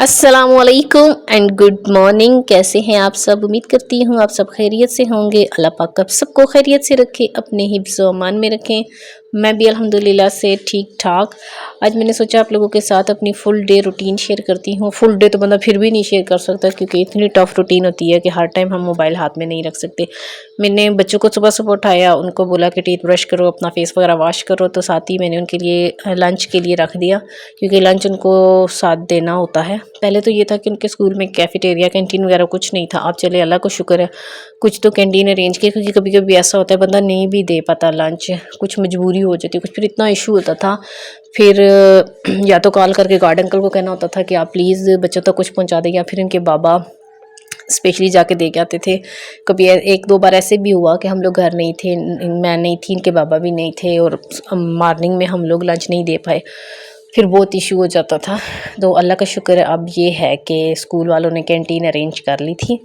अस्सलामुअलैकुम and good morning. कैसे हैं आप सब? उम्मीद करती हूँ आप सब खैरियत से होंगे। अल्लाह पाक आप सबको खैरियत से रखे, अपने हिफ्ज़ व अमान में रखें। मैं भी अल्हम्दुलिल्लाह से ठीक ठाक। आज मैंने सोचा आप लोगों के साथ अपनी फुल डे रूटीन शेयर करती हूँ। फुल डे तो बंदा फिर भी नहीं शेयर कर सकता क्योंकि इतनी टफ रूटीन होती है कि हर टाइम हम मोबाइल हाथ में नहीं रख सकते। मैंने बच्चों को सुबह सुबह उठाया, उनको बोला कि टीथ ब्रश करो, अपना फेस वगैरह वॉश करो, तो साथ ही मैंने उनके लिए लंच के लिए रख दिया क्योंकि लंच उनको साथ देना होता है। पहले तो ये था कि उनके स्कूल में कैफेटेरिया कैंटीन वगैरह कुछ नहीं था। अब चले अल्लाह को शुक्र है कुछ तो कैंटीन अरेंज की, क्योंकि कभी कभी ऐसा होता है बंदा नहीं भी दे पाता लंच, कुछ मजबूरी हो जाती है, कुछ फिर इतना इशू होता था। फिर या तो कॉल करके गार्ड अंकल को कहना होता था कि आप प्लीज़ बच्चों तक कुछ पहुंचा दें, या फिर इनके बाबा स्पेशली जाके दे के आते थे। कभी एक दो बार ऐसे भी हुआ कि हम लोग घर नहीं थे, मैं नहीं थी, इनके बाबा भी नहीं थे, और मॉर्निंग में हम लोग लंच नहीं दे पाए, फिर बहुत इशू हो जाता था। तो अल्लाह का शुक्र है अब ये है कि स्कूल वालों ने कैंटीन अरेंज कर ली थी,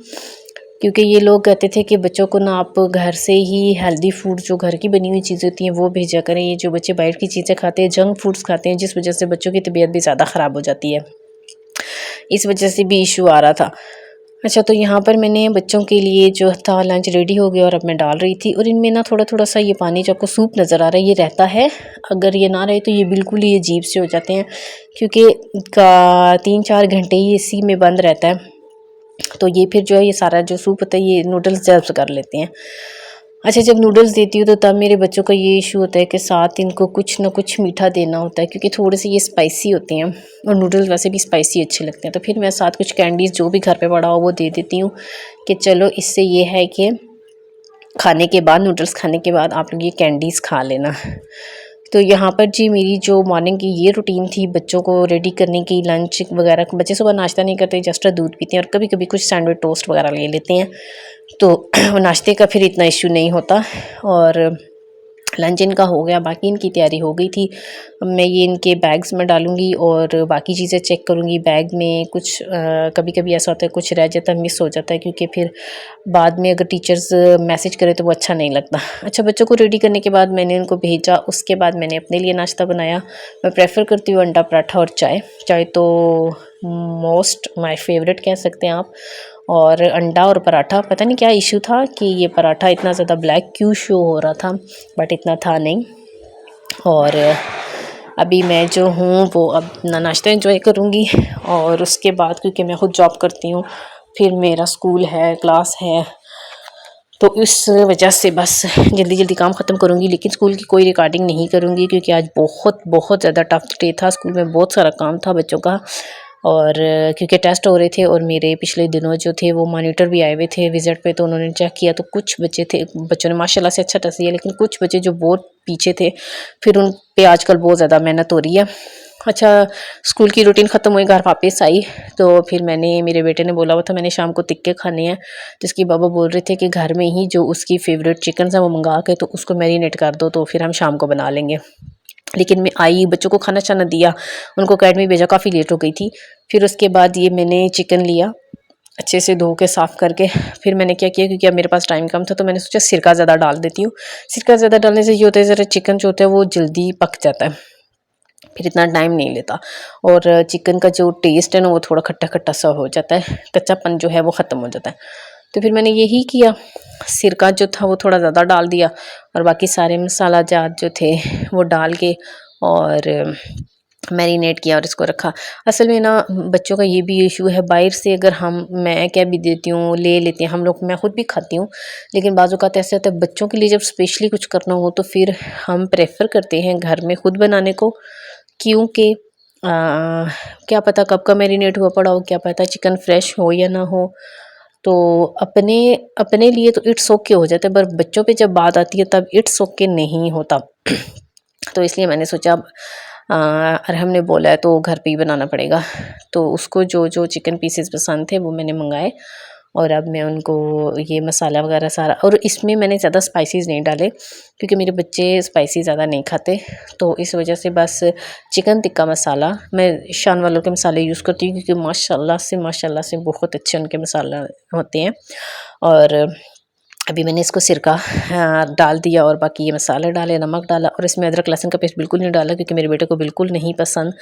क्योंकि ये लोग कहते थे कि बच्चों को ना आप घर से ही हेल्दी फूड जो घर की बनी हुई चीज़ें होती हैं वो भेजा करें। ये जो बच्चे बाहर की चीज़ें खाते हैं, जंक फूड्स खाते हैं, जिस वजह से बच्चों की तबीयत भी ज़्यादा ख़राब हो जाती है, इस वजह से भी इशू आ रहा था। अच्छा, तो यहाँ पर मैंने बच्चों के लिए जो था लंच रेडी हो गया और अब मैं डाल रही थी, और इनमें ना थोड़ा थोड़ा सा ये पानी जो आपको सूप नज़र आ रहा है ये रहता है। अगर ये ना रहे तो ये बिल्कुल ही अजीब से हो जाते हैं, क्योंकि का 3-4 घंटे ही इसी में बंद रहता है। तो ये फिर जो है ये सारा जो सूप होता है ये नूडल्स जब्स कर लेते हैं। अच्छा, जब नूडल्स देती हूँ तो तब मेरे बच्चों का ये इशू होता है कि साथ इनको कुछ ना कुछ मीठा देना होता है, क्योंकि थोड़े से ये स्पाइसी होते हैं और नूडल्स वैसे भी स्पाइसी अच्छे लगते हैं। तो फिर मैं साथ कुछ कैंडीज़ जो भी घर पे पड़ा हो वो दे देती हूँ कि चलो इससे ये है कि खाने के बाद, नूडल्स खाने के बाद आप लोग ये कैंडीज़ खा लेना। तो यहाँ पर जी मेरी जो मॉर्निंग की ये रूटीन थी बच्चों को रेडी करने की, लंच वगैरह। बच्चे सुबह नाश्ता नहीं करते, जस्ट दूध पीते हैं और कभी कभी कुछ सैंडविच टोस्ट वगैरह ले लेते हैं, तो नाश्ते का फिर इतना इशू नहीं होता। और लंच इनका हो गया, बाकी इनकी तैयारी हो गई थी। अब मैं ये इनके बैग्स में डालूंगी और बाकी चीज़ें चेक करूंगी बैग में। कुछ कभी कभी ऐसा होता है कुछ रह जाता है, मिस हो जाता है, क्योंकि फिर बाद में अगर टीचर्स मैसेज करें तो वो अच्छा नहीं लगता। अच्छा, बच्चों को रेडी करने के बाद मैंने उनको भेजा, उसके बाद मैंने अपने लिए नाश्ता बनाया। मैं प्रेफर करती हूँ अंडा पराठा और चाय। चाय तो मोस्ट माय फेवरेट कह सकते हैं आप। और अंडा और पराठा, पता नहीं क्या इशू था कि ये पराठा इतना ज़्यादा ब्लैक क्यों शो हो रहा था, बट इतना था नहीं। और अभी मैं जो हूँ वो अपना नाश्ता एंजॉय करूँगी, और उसके बाद क्योंकि मैं खुद जॉब करती हूँ, फिर मेरा स्कूल है, क्लास है, तो इस वजह से बस जल्दी जल्दी काम ख़त्म करूँगी। लेकिन स्कूल की कोई रिकॉर्डिंग नहीं करूँगी क्योंकि आज बहुत बहुत ज़्यादा टफ डे था। स्कूल में बहुत सारा काम था बच्चों का, और क्योंकि टेस्ट हो रहे थे, और मेरे पिछले दिनों जो थे वो मॉनिटर भी आए हुए थे विज़िट पे, तो उन्होंने चेक किया तो कुछ बच्चों ने माशाल्लाह से अच्छा टेस्ट दिया, लेकिन कुछ बच्चे जो बहुत पीछे थे, फिर उन पे आजकल बहुत ज़्यादा मेहनत हो रही है। अच्छा, स्कूल की रूटीन ख़त्म हुई, घर वापस आई, तो फिर मेरे बेटे ने बोला हुआ था मैंने शाम को टिक्के खाने हैं, जिसकी बाबा बोल रहे थे कि घर में ही जो उसकी फेवरेट चिकन है वो मंगा के तो उसको मैरिनेट कर दो, तो फिर हम शाम को बना लेंगे। लेकिन मैं आई, बच्चों को खाना छाना दिया, उनको अकेडमी भेजा, काफ़ी लेट हो गई थी। फिर उसके बाद ये मैंने चिकन लिया अच्छे से धो के साफ़ करके। फिर मैंने क्या किया, क्योंकि अब मेरे पास टाइम कम था, तो मैंने सोचा सिरका ज़्यादा डाल देती हूँ। सिरका ज़्यादा डालने से ये होता है ज़रा चिकन जो होता है वो जल्दी पक जाता है, फिर इतना टाइम नहीं लेता, और चिकन का जो टेस्ट है ना वो थोड़ा खट्टा खट्टा सा हो जाता है, कच्चापन जो है वो ख़त्म हो जाता है। तो फिर मैंने यही किया, सिरका जो था वो थोड़ा ज़्यादा डाल दिया, और बाकी सारे मसाला जात जो थे वो डाल के और मैरिनेट किया और इसको रखा। असल में ना बच्चों का ये भी इशू है, बाहर से अगर मैं क्या भी देती हूँ, ले लेते हैं हम लोग, मैं खुद भी खाती हूँ, लेकिन बाज़ औक़ात ऐसे होता है बच्चों के लिए जब स्पेशली कुछ करना हो तो फिर हम प्रेफर करते हैं घर में खुद बनाने को, क्योंकि क्या पता कब का मैरिनेट हुआ पड़ा हो, क्या पता चिकन फ्रेश हो या ना हो। तो अपने अपने लिए तो इट्स ओके हो जाता है, पर बच्चों पे जब बात आती है तब इट्स ओके नहीं होता। तो इसलिए मैंने सोचा अरहम ने बोला है तो घर पे ही बनाना पड़ेगा। तो उसको जो जो चिकन पीसेस पसंद थे वो मैंने मंगाए, और अब मैं उनको ये मसाला वगैरह सारा, और इसमें मैंने ज़्यादा स्पाइसेस नहीं डाले क्योंकि मेरे बच्चे स्पाइसी ज़्यादा नहीं खाते, तो इस वजह से बस चिकन टिक्का मसाला मैं शान वालों के मसाले यूज़ करती हूँ, क्योंकि माशाल्लाह से बहुत अच्छे उनके मसाला होते हैं। और अभी मैंने इसको सिरका डाल दिया और बाकी ये मसाले डाले, नमक डाला और इसमें अदरक लहसुन का पेस्ट बिल्कुल नहीं डाला क्योंकि मेरे बेटे को बिल्कुल नहीं पसंद।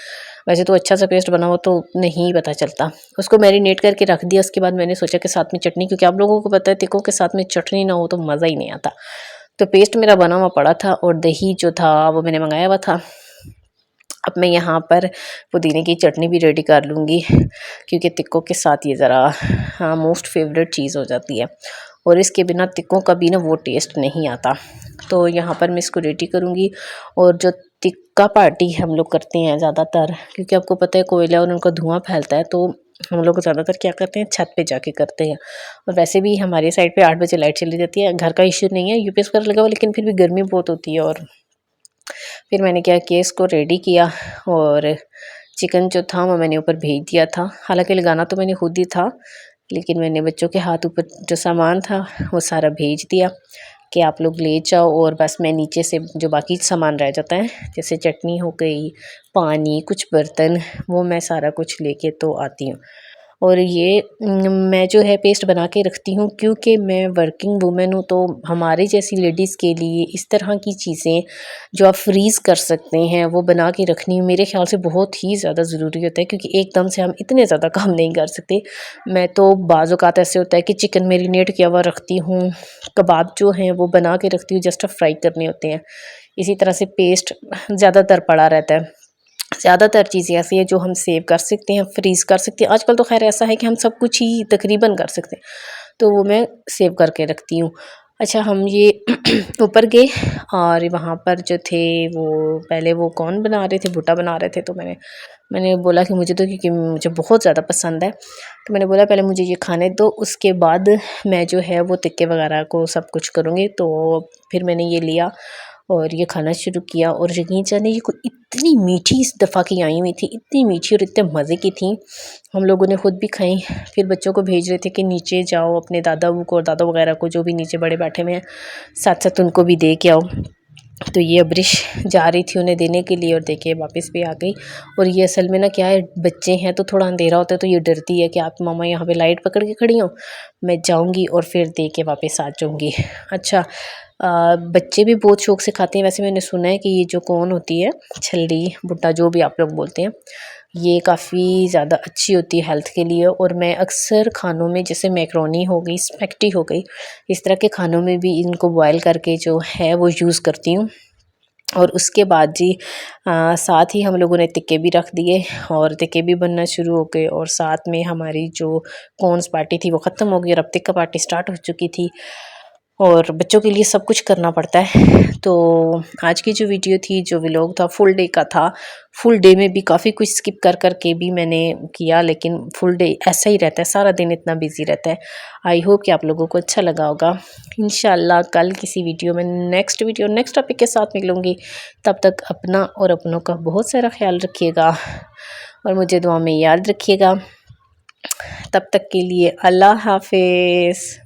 वैसे तो अच्छा सा पेस्ट बना हो तो नहीं पता चलता। उसको मैरिनेट करके रख दिया। उसके बाद मैंने सोचा कि साथ में चटनी, क्योंकि आप लोगों को पता है तिक्कों के साथ में चटनी ना हो तो मज़ा ही नहीं आता। तो पेस्ट मेरा बना हुआ पड़ा था और दही जो था वो मैंने मंगाया हुआ था। अब मैं यहाँ पर पुदीने की चटनी भी रेडी कर लूँगी क्योंकि तिक्कों के साथ ये ज़रा मोस्ट फेवरेट चीज़ हो जाती है और इसके बिना तिक्कों का भी ना वो टेस्ट नहीं आता। तो यहाँ पर मैं इसको रेडी करूँगी। और जो टिक्का पार्टी हम लोग करते हैं ज़्यादातर, क्योंकि आपको पता है कोयला और उनका धुआं फैलता है, तो हम लोग ज़्यादातर क्या करते हैं छत पे जाके करते हैं। और वैसे भी हमारी साइड पे 8 बजे लाइट चली जाती है। घर का इश्यू नहीं है, यूपीएस वगैरह लगा हुआ, लेकिन फिर भी गर्मी बहुत होती है। और फिर मैंने क्या किया, इसको रेडी किया और चिकन जो था वो मैंने ऊपर भेज दिया था। हालांकि लगाना तो मैंने खुद ही था, लेकिन मैंने बच्चों के हाथ ऊपर जो सामान था वो सारा भेज दिया कि आप लोग ले जाओ और बस मैं नीचे से जो बाकी सामान रह जाता है जैसे चटनी हो गई, पानी, कुछ बर्तन, वो मैं सारा कुछ लेके तो आती हूँ। और ये मैं जो है पेस्ट बना के रखती हूँ क्योंकि मैं वर्किंग वूमेन हूँ, तो हमारे जैसी लेडीज़ के लिए इस तरह की चीज़ें जो आप फ्रीज़ कर सकते हैं वो बना के रखनी मेरे ख्याल से बहुत ही ज़्यादा ज़रूरी होता है, क्योंकि एकदम से हम इतने ज़्यादा काम नहीं कर सकते। मैं तो बाज़ औक़ात ऐसे होता है कि चिकन मैरिनेट किया हुआ रखती हूँ, कबाब जो हैं वो बना के रखती हूँ, जस्ट फ्राई करने होते हैं। इसी तरह से पेस्ट ज़्यादातर पड़ा रहता है। ज़्यादातर चीज़ें ऐसी हैं जो हम सेव कर सकते हैं, फ्रीज़ कर सकते हैं। आजकल तो ख़ैर ऐसा है कि हम सब कुछ ही तकरीबन कर सकते हैं, तो वो मैं सेव करके रखती हूँ। अच्छा, हम ये ऊपर गए और वहाँ पर जो थे वो पहले वो कौन बना रहे थे, भुट्टा बना रहे थे। तो मैंने बोला कि मुझे तो, क्योंकि मुझे बहुत ज़्यादा पसंद है, तो मैंने बोला पहले मुझे ये खाने दो, उसके बाद मैं जो है वो टिक्के वगैरह को सब कुछ करूँगी। तो फिर मैंने ये लिया और ये खाना शुरू किया। और यकीन जानिए ये कोई इतनी मीठी इस दफ़ा की आई हुई थी, इतनी मीठी और इतने मज़े की थी। हम लोगों ने ख़ुद भी खाई, फिर बच्चों को भेज रहे थे कि नीचे जाओ अपने दादा को और दादा वगैरह को, जो भी नीचे बड़े बैठे हुए हैं, साथ साथ उनको भी दे के आओ। तो ये अब्रिश जा रही थी उन्हें देने के लिए और देखिए वापस भी आ गई। और ये असल में ना क्या है, बच्चे हैं तो थोड़ा अंधेरा होता है, तो ये डरती है कि आप मामा यहाँ पे लाइट पकड़ के खड़ी हो, मैं जाऊँगी और फिर दे के वापस आ जाऊँगी। अच्छा, बच्चे भी बहुत शौक़ से खाते हैं। वैसे मैंने सुना है कि ये जो कौन होती है, छल्ली, भुट्टा, जो भी आप लोग बोलते हैं, ये काफ़ी ज़्यादा अच्छी होती है हेल्थ के लिए। और मैं अक्सर खानों में, जैसे मैक्रोनी हो गई, स्पैगेटी हो गई, इस तरह के खानों में भी इनको बॉयल करके जो है वो यूज़ करती हूँ। और उसके बाद जी साथ ही हम लोगों ने टिक्के भी रख दिए और टिक्के भी बनना शुरू हो गए। और साथ में हमारी जो कॉर्न्स पार्टी थी वो ख़त्म हो गई और अब टिक्का पार्टी स्टार्ट हो चुकी थी। और बच्चों के लिए सब कुछ करना पड़ता है। तो आज की जो वीडियो थी, जो व्लॉग था, फुल डे का था। फुल डे में भी काफ़ी कुछ स्किप कर कर के भी मैंने किया, लेकिन फुल डे ऐसा ही रहता है, सारा दिन इतना बिजी रहता है। आई होप कि आप लोगों को अच्छा लगा होगा। इंशाल्लाह कल किसी वीडियो में, नेक्स्ट टॉपिक के साथ मिलूँगी। तब तक अपना और अपनों का बहुत सारा ख्याल रखिएगा और मुझे दुआ में याद रखिएगा। तब तक के लिए अल्लाह हाफिज़।